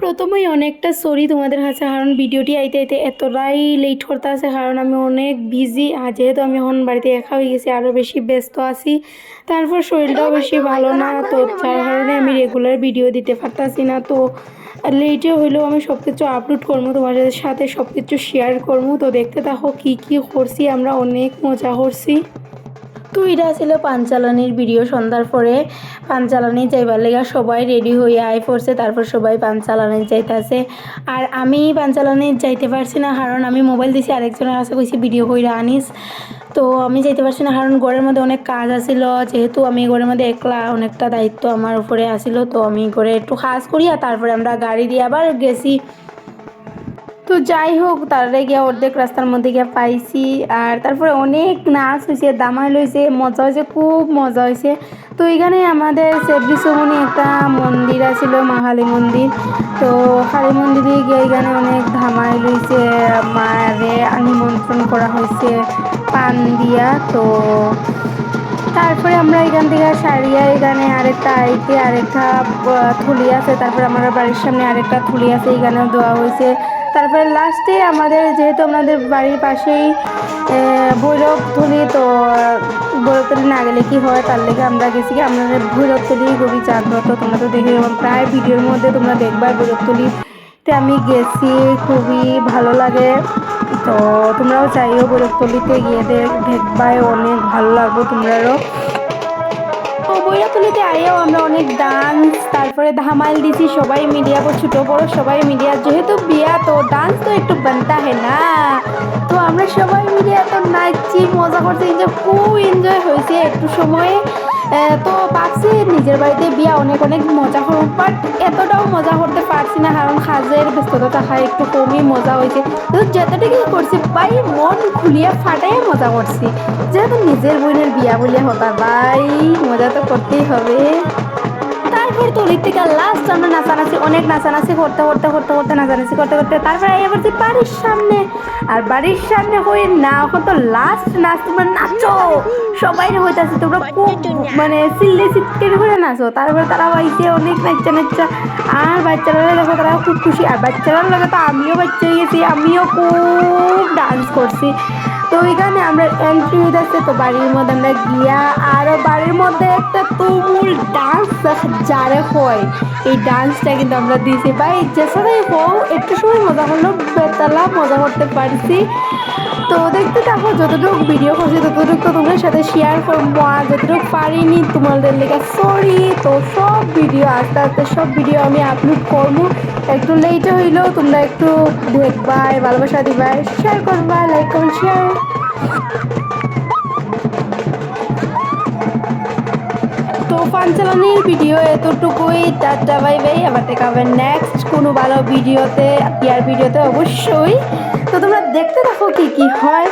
প্রথমেই অনেকটা সরি তোমাদের কাছে, কারণ ভিডিওটি আইতে আইতে এতটাই লেট করতে আছে, কারণ আমি অনেক বিজি। আর যেহেতু আমি এখন বাড়িতে একা হয়ে গেছি, আরও বেশি ব্যস্ত আছি। তারপর শরীরটাও বেশি ভালো না, তো যার কারণে আমি রেগুলার ভিডিও দিতে পারতাছি না। তো লেটে হইলেও আমি সব কিছু আপলোড করবো, তোমাদের সাথে সব কিছু শেয়ার করবো। তো দেখতে থাকো কী কী করছি, আমরা অনেক মজা করছি। তো এটা ছিল পাঞ্চালানির ভিডিও। সন্ধ্যার পরে পাঞ্চালানি যাইবার লেগা সবাই রেডি হয়ে আই পড়ছে, তারপর সবাই পাঞ্চালানি যাইতেছে। আর আমি পাঞ্চালানি যাইতে পারছি না, কারণ আমি মোবাইল দিছি আরেকজনের কাছে, কইছি ভিডিও কইরা আনিস। তো আমি যাইতে পারছি না, কারণ ঘরের মধ্যে অনেক কাজ আছিল। যেহেতু আমি ঘরের মধ্যে একলা, অনেকটা দায়িত্ব আমার উপরে আসিল। তো আমি ঘরে একটু কাজ করিয়া তারপরে আমরা গাড়ি দিয়ে আবার গেছি। তো যাই হোক, তারারে গিয়া অর্ধেক রাস্তার মধ্যে গিয়া পাইছি। আর তারপরে অনেক নাচ হয়েছে, দামাইল হয়েছে, মজা হয়েছে, খুব মজা হয়েছে। তো এখানে আমাদের সেব্রিসমনি একটা মন্দির আছিল, মা কালী মন্দির। তো কালী মন্দিরে গিয়ে এখানে অনেক ধামাইল হয়েছে, মারে নিমন্ত্রণ করা হয়েছে পান দিয়া। তো তারপরে আমরা এখান থেকে সারিয়া এখানে আরেকটা আইতে আরেকটা থলি আছে, তারপরে আমার বাড়ির সামনে আরেকটা থলি আছে, এখানেও দেওয়া হয়েছে। তারপরে লাস্টে আমাদের, যেহেতু আমাদের বাড়ির পাশেই ভৈরবতলি, তো ভৈরবতলি না গেলে কি হয়, তার লেগে আমরা গেছি কি আমাদের ভৈরবতলি খুবই জাগ্রত। তোমরা তো দেখে প্রায় ভিডিওর মধ্যে তোমরা দেখবা ভৈরবতলিতে আমি গেছি, খুবই ভালো লাগে। তো তোমরাও চাইও ভৈরবতলিতে গিয়ে দেখবাই, অনেক ভালো লাগবে তোমরারও। তো ভৈরবতলিতে আইয়াও আমরা অনেক ডান্স, তারপরে ধামাইল দিছি সবাই মিডিয়া, ছোটো বড়ো সবাই মিডিয়া। যেহেতু বিয়া তো ডান্স তো একটু বানতা হে না। তো আমরা সবাই মিডিয়া তো নাচছি, মজা করছি, খুব এনজয় হয়েছে একটু সময়ে। তো ভাবছি নিজের বাড়িতে বিয়া অনেক অনেক মজা করব, বাট এতটাও মজা করতে পারছি না, কারণ কাজের ব্যস্ততা থাকায় একটু কমই মজা হয়েছে। তো যতটুকু করছি ভাই মন খুলিয়া ফাটাইয়া মজা করছি, যেহেতু নিজের বোনের বিয়া বলিয়া হতা ভাই, মজা তো করতেই হবে। তারপর তলির থেকে লাস্ট আমরা নাচানাচি, অনেক নাচানাচি করতে করতে করতে করতে নাচানাচি করতে করতে তারপরে এবার যে বাড়ির সামনে। আর বাড়ির সামনে হয়ে না, এখন তো লাস্ট নাচ, তোমরা নাচো সবাই হইতেছে, তোমরা খুব মানে চিল্লে চিৎকার করে নাচো। তারপরে তারা বাইছে অনেক নাচা নাচা, আর বাচ্চারা দেখো তারা খুব খুশি। আর বাচ্চারার লগে তো আমিও বাচ্চা হয়ে গেছি, আমিও খুব ডান্স করছি। তো ওইখানে আমরা এন্ট্রি হইতেছে, তো বাড়ির মধ্যে আমরা গিয়া আরও বাড়ির মধ্যে একটা তুমুল ডান্স যারে হয়, এই ডান্সটা কিন্তু আমরা দিয়েছি ভাই। যে সময় হোক একটু সময় মজা করলেও বেতালা মজা করতে পারছি। তো দেখতে থাকো, যতটুকু ভিডিও করছি ততটুকু তো তোমাদের সাথে শেয়ার করবো, আর যতটুকু পারিনি তোমাদের লেগে সরি। তো সব ভিডিও আস্তে আস্তে সব ভিডিও আমি আপলোড করবো, একটু লেটে হইলেও তোমরা একটু দেখবা, ভালোবাসা দিবা, শেয়ার করবা, লাইক কমেন্ট শেয়ার। তো পাঞ্চালানির ভিডিও এতটুকুই, টাটা বাই বাই, আবার দেখা হবে নেক্সট কোনো ভালো ভিডিওতে, ইয়ার ভিডিওতে অবশ্যই। তো তোমরা দেখতে থাকো কি কি হয়।